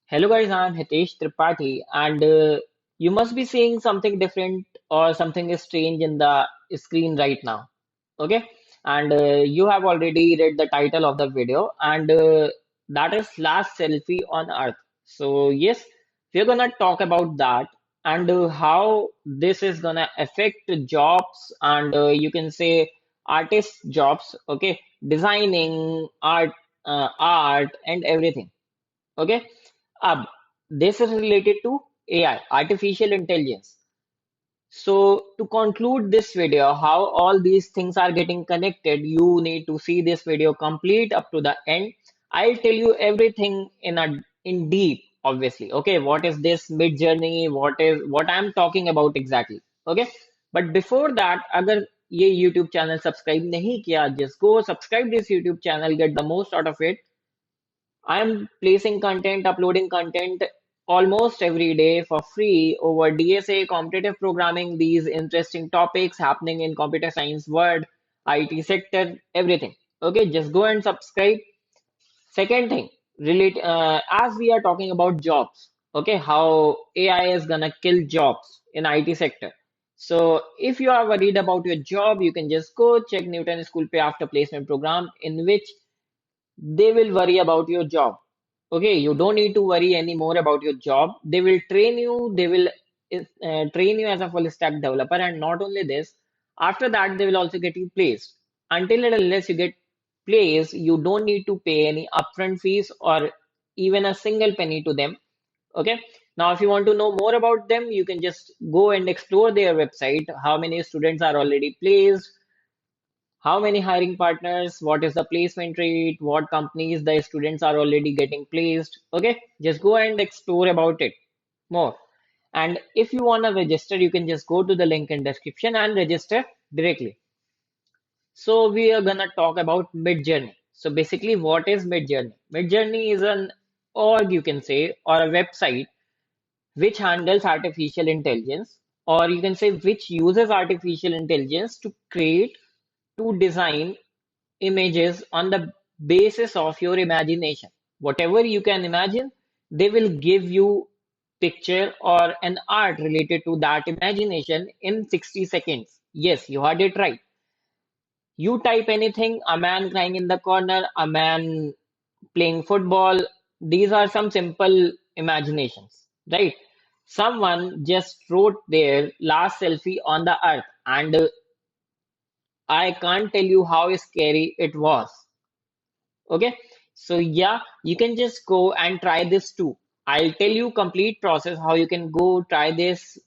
Hello guys, I'm Hitesh Tripathi, and you must be seeing something different or something is strange in the screen right now. Okay, and you have already read the title of the video, and that is last selfie on Earth. So yes, we're gonna talk about that and how this is gonna affect jobs and you can say artist jobs. Okay, designing, art, and everything. Okay. Ab, this is related to AI, artificial intelligence. So to conclude this video, how all these things are getting connected, you need to see this video complete up to the end. I'll tell you everything in deep, obviously. Okay, what is this mid journey? What I'm talking about exactly? Okay, but before that, अगर ये YouTube channel subscribe नहीं किया, just go subscribe this YouTube channel, get the most out of it. I'm placing content, uploading content almost every day for free over DSA, competitive programming, these interesting topics happening in computer science world, IT sector, everything. Okay, just go and subscribe. Second thing, as we are talking about jobs, okay, how AI is gonna kill jobs in IT sector. So if you are worried about your job, you can just go check Newton School Pay After Placement program in which they will worry about your job. Okay, you don't need to worry anymore about your job. They will train you, they will train you as a full stack developer, and not only this, after that, they will also get you placed. Until and unless you get placed, you don't need to pay any upfront fees or even a single penny to them. Okay, now if you want to know more about them, you can just go and explore their website, how many students are already placed, how many hiring partners, what is the placement rate, what companies the students are already getting placed. Okay, just go and explore about it more. And if you want to register, you can just go to the link in description and register directly. So we are gonna talk about Midjourney. So basically, what is Midjourney? Midjourney is an org, you can say, or a website which handles artificial intelligence, or you can say which uses artificial intelligence to create, to design images on the basis of your imagination. Whatever you can imagine, they will give you picture or an art related to that imagination in 60 seconds. Yes, you heard it right. You type anything, a man crying in the corner, a man playing football. These are some simple imaginations, right? Someone just wrote their last selfie on the earth, and I can't tell you how scary it was. Okay, so yeah, you can just go and try this too. I'll tell you complete process how you can go try this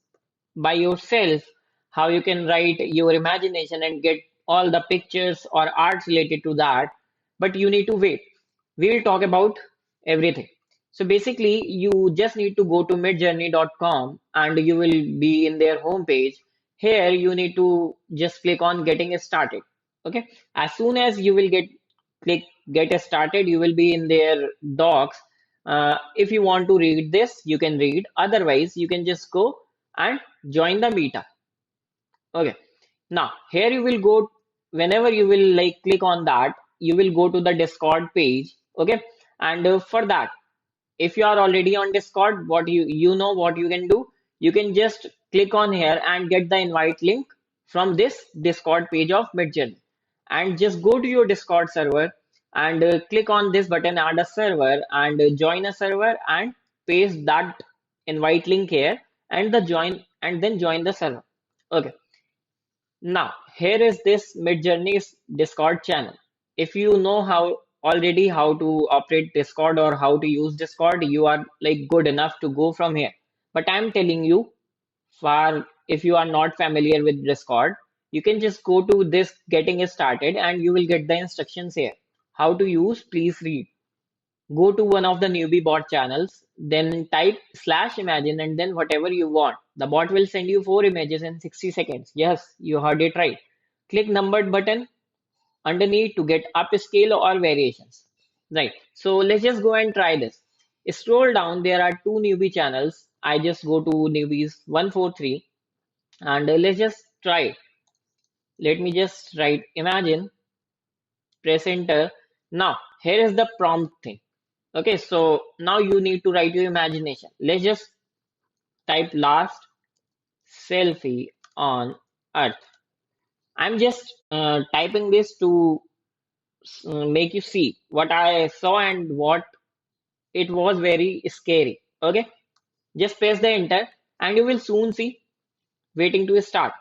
by yourself, how you can write your imagination and get all the pictures or arts related to that. But you need to wait. We'll talk about everything. So basically, you just need to go to midjourney.com and you will be in their homepage. Here, you need to just click on getting started. Okay, as soon as you will click get started, you will be in their docs. If you want to read this, you can read. Otherwise, you can just go and join the meetup. Okay. Now, here you will go, whenever you will like click on that, you will go to the Discord page. Okay. And for that, if you are already on Discord, what you know what you can do, you can just click on here and get the invite link from this Discord page of Midjourney, and just go to your Discord server and click on this button, add a server, and join a server and paste that invite link here and the join and then join the server. Okay. Now, here is this Midjourney's Discord channel. If you know how already how to operate Discord or how to use Discord, you are like good enough to go from here. But I'm telling you, for if you are not familiar with Discord, you can just go to this getting started and you will get the instructions here. How to use, please read. Go to one of the newbie bot channels, then type slash imagine and then whatever you want. The bot will send you 4 images in 60 seconds. Yes, you heard it right. Click numbered button underneath to get upscale or variations. Right. So let's just go and try this. Scroll down, there are two newbie channels. I just go to newbies 143 and let's just try it. Let me just write imagine press enter. Now here is the prompt thing. Okay, so now you need to write your imagination. Let's just type last selfie on earth. I'm just typing this to make you see what I saw and what it was very scary. Okay, just press the enter and you will soon see waiting to start.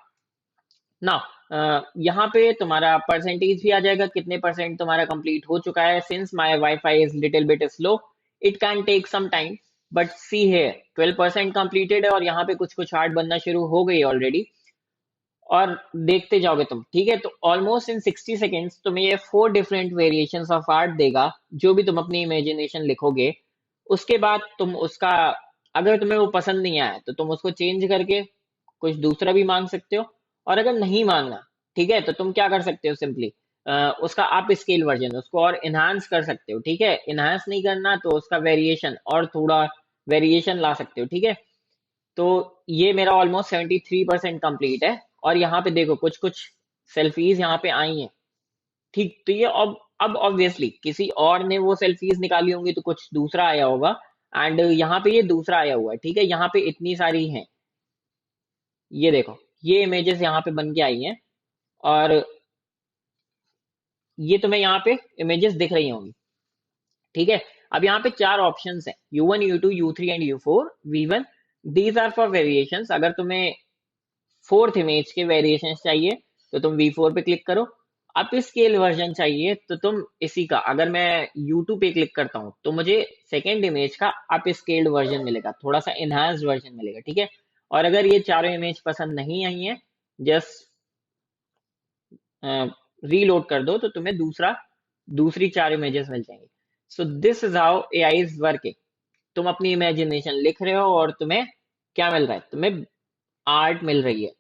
Now यहाँ पे तुम्हारा percentage भी आ जाएगा, कितने percent तुम्हारा complete हो चुका है. Since my wifi is little bit slow, it can take some time, but see here 12% completed है और यहाँ पे कुछ कुछ आर्ट बनना शुरू हो गई ऑलरेडी. और देखते जाओगे तुम, ठीक है. तो ऑलमोस्ट इन 60 सेकेंड्स तुम्हें ये 4 डिफरेंट वेरिएशंस ऑफ आर्ट देगा, जो भी तुम अपनी इमेजिनेशन लिखोगे. उसके बाद तुम उसका, अगर तुम्हें वो पसंद नहीं आया तो तुम उसको चेंज करके कुछ दूसरा भी मांग सकते हो. और अगर नहीं मांगना, ठीक है, तो तुम क्या कर सकते हो, सिंपली उसका अप स्केल वर्जन, उसको और इनहांस कर सकते हो. ठीक है, इनहांस नहीं करना तो उसका वेरिएशन और थोड़ा वेरिएशन ला सकते हो. ठीक है, तो ये मेरा ऑलमोस्ट 73% कंप्लीट है. और यहाँ पे देखो कुछ कुछ सेल्फीज यहाँ पे आई हैं. ठीक, तो ये अब ऑब्वियसली किसी और ने वो सेल्फीज निकाली होंगी तो कुछ दूसरा आया होगा. एंड यहाँ पे ये दूसरा आया हुआ है. ठीक है, यहाँ पे इतनी सारी हैं, ये देखो ये इमेजेस यहाँ पे बन के आई हैं. और ये तुम्हें यहाँ पे इमेजेस दिख रही होंगी. ठीक है, अब यहाँ पे 4 ऑप्शंस हैं, U1, U2, U3 and U4, V1. These are four variations. अगर तुम्हें फोर्थ इमेज के वेरिएशंस चाहिए तो तुम V4 पे क्लिक करो. अप स्केल वर्जन चाहिए तो तुम इसी का, अगर मैं U2 पे क्लिक करता हूँ तो मुझे सेकेंड इमेज का अप स्केल्ड वर्जन मिलेगा, थोड़ा सा इनहांस्ड वर्जन मिलेगा. ठीक है, और अगर ये चारों इमेज पसंद नहीं आई हैं, जस्ट रीलोड कर दो तो तुम्हें दूसरी 4 इमेजेस मिल जाएंगी. So this is how AI is working. तुम अपनी इमेजिनेशन लिख रहे हो और तुम्हें क्या मिल रहा है, तुम्हें आर्ट मिल रही है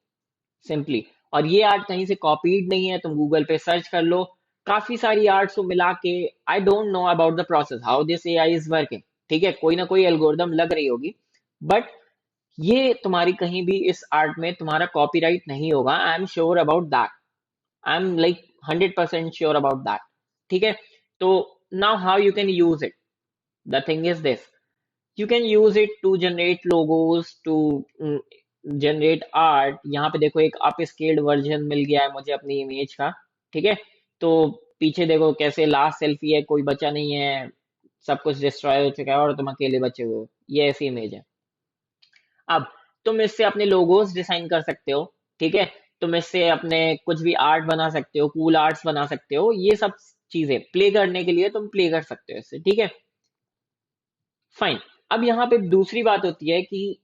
सिंपली. और ये आर्ट कहीं से कॉपीड नहीं है, तुम गूगल पे सर्च कर लो, काफी सारी आर्ट्स को मिला के. I don't know about the process how this AI is working. ठीक है, कोई ना कोई एल्गोरिदम लग रही होगी, बट ये तुम्हारी कहीं भी इस आर्ट में तुम्हारा कॉपीराइट नहीं होगा. I am sure about that. I am like 100% sure about that. ठीक है, तो now how you can use it. The thing is this, you can use it to generate logos, to generate art. यहाँ पे देखो एक up scaled version मिल गया है मुझे अपनी इमेज का. ठीक है, तो पीछे देखो कैसे लास्ट सेल्फी है, कोई बचा नहीं है, सब कुछ डिस्ट्रॉय हो चुका है और तुम अकेले बचे हुए हो. ये ऐसी इमेज है. अब तुम इससे अपने लोगोस डिजाइन कर सकते हो. ठीक है, तुम इससे अपने कुछ भी आर्ट बना सकते हो, कूल आर्ट्स बना सकते हो. ये सब चीजें प्ले करने के लिए तुम प्ले कर सकते हो इससे. ठीक है, फाइन. अब यहाँ पे दूसरी बात होती है कि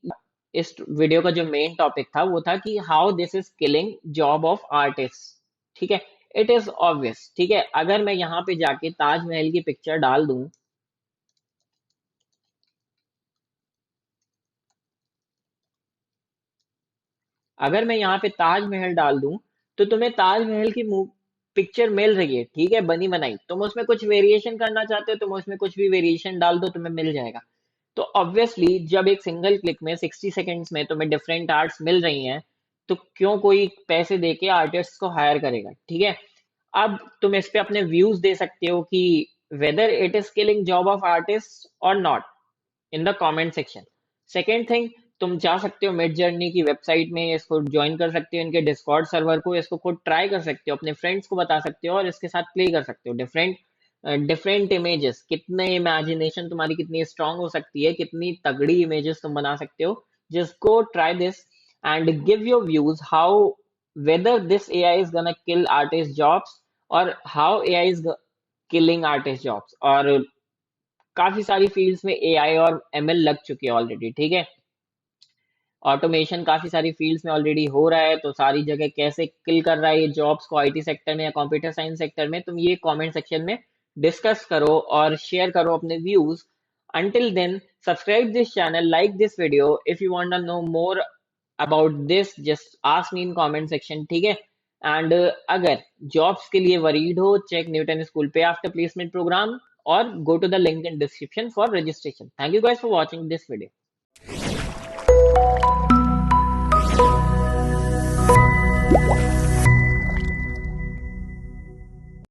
इस वीडियो का जो मेन टॉपिक था वो था कि how this is killing job of artist. ठीक है, इट इज ऑब्वियस. ठीक है, अगर मैं यहाँ पे जाके ताजमहल की पिक्चर डाल दूं, अगर मैं यहाँ पे ताजमहल डाल दूं तो तुम्हें ताजमहल की पिक्चर मिल रही है. ठीक है, बनी बनाई. तुम उसमें कुछ वेरिएशन करना चाहते हो, तुम उसमें कुछ भी वेरिएशन डाल दो, तुम्हें मिल जाएगा. तो ऑब्वियसली जब एक सिंगल क्लिक में 60 सेकेंड्स में तुम्हें डिफरेंट आर्ट्स मिल रही हैं, तो क्यों कोई पैसे दे के आर्टिस्ट को हायर करेगा. ठीक है, अब तुम इस पे अपने व्यूज दे सकते हो कि whether it is killing job of artist और not in the comment section. Second thing, तुम जा सकते हो मिड जर्नी की वेबसाइट में, इसको ज्वाइन कर सकते हो, इनके डिस्कॉर्ड सर्वर को, इसको खुद ट्राई कर सकते हो, अपने फ्रेंड्स को बता सकते हो और इसके साथ प्ले कर सकते हो. डिफरेंट इमेजेस, कितने इमेजिनेशन तुम्हारी कितनी स्ट्रांग हो सकती है, कितनी तगड़ी इमेजेस तुम बना सकते हो. Just go try this and give your views how whether this AI is gonna kill artist jobs और how AI is killing artist jobs. और काफी सारी फील्ड्स में एआई और एमएल लग चुके हैं ऑलरेडी. ठीक है, ऑटोमेशन काफी सारी फील्ड्स में ऑलरेडी हो रहा है. तो सारी जगह कैसे किल कर रहा है ये जॉब्स को आईटी सेक्टर में या कंप्यूटर साइंस सेक्टर में, तुम ये कमेंट सेक्शन में डिस्कस करो और शेयर करो अपने views. Until then, subscribe this channel, like this video. If you want to know more about this, just ask me in comment section. ठीक है, एंड अगर जॉब्स के लिए वरीड हो, चेक न्यूटन स्कूल पे आफ्टर प्लेसमेंट प्रोग्राम और go to the link in description for registration. Thank you guys for watching this video.